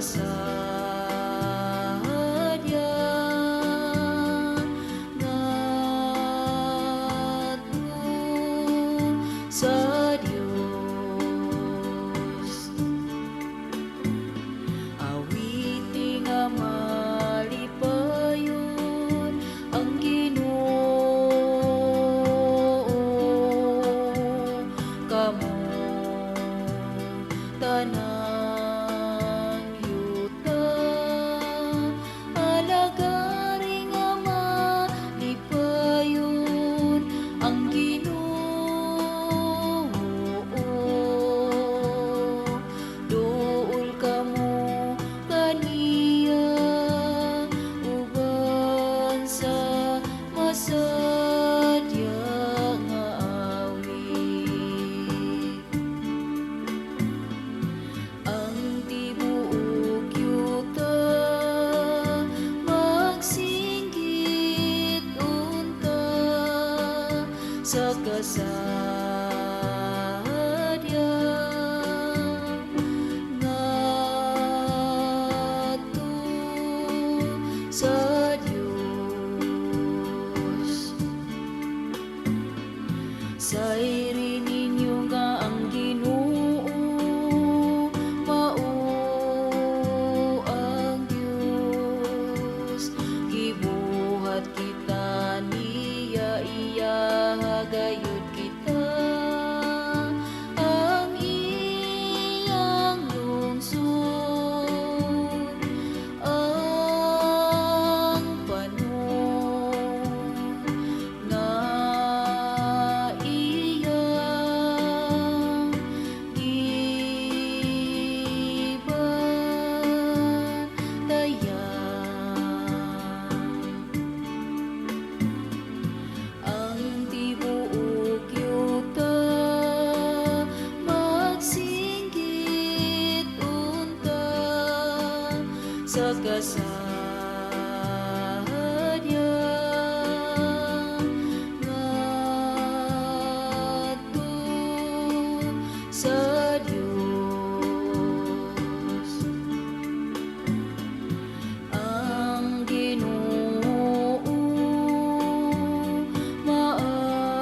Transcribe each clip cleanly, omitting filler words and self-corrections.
kasadya ngadto sa Dios. Awiti nga malipayon ang Ginoo, kamo tanang yuta alagari nga malipayon ang Ginoo. Duol kamo kaniya uban sa masadya nga awit. Ang tibuok yuta magsinggit unta sa kasadya ngadto sa Dios. Sairi ninyo nga ang Ginoo mao ang Dios. Gibuhat kita niya, iya gayud kita ang iyang lungsod. Ang panon nga iyang gibantayan. Ang tibuok yuta magsinggit unta sa kasadya ngadto sa Dios. Ang Ginoo maayo,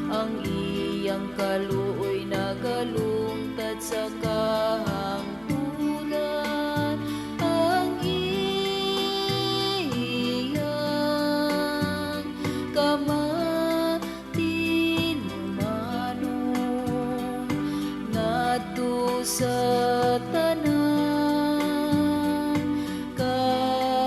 ang iyang kaluoy nagalungtad sa kahangturan. Ang iyang kamatinumanon ngadto sa tanan kaliwatan.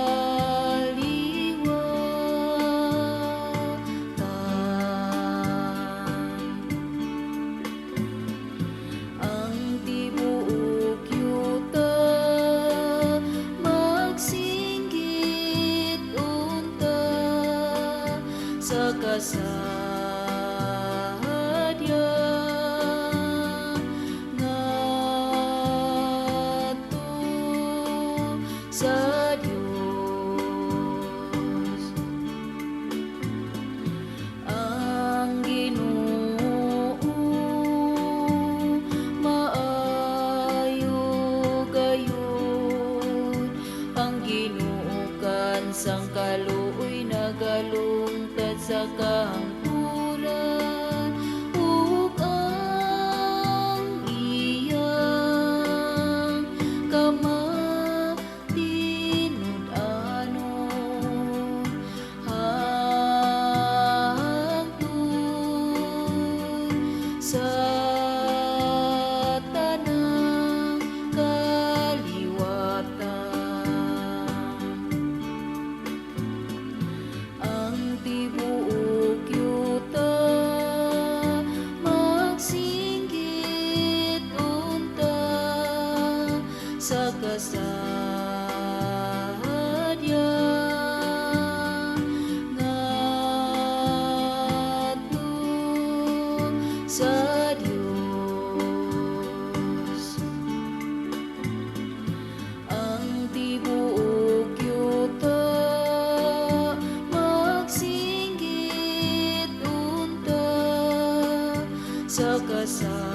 Ang tibuok yuta magsinggit unta sa kasadya ngadto sa Dios. Ang Ginoo maayo gayud, ang Ginoo kan sang kaluoy nagalungtad sa kahangturan. Ug ang iyang kamatinud-anon hangtod sa tanang kaliwatan. Ang tibuok yuta magsinggit unta sa kasadya ngadto sa Dios. Ang tibuok yuta magsinggit unta sa kasadya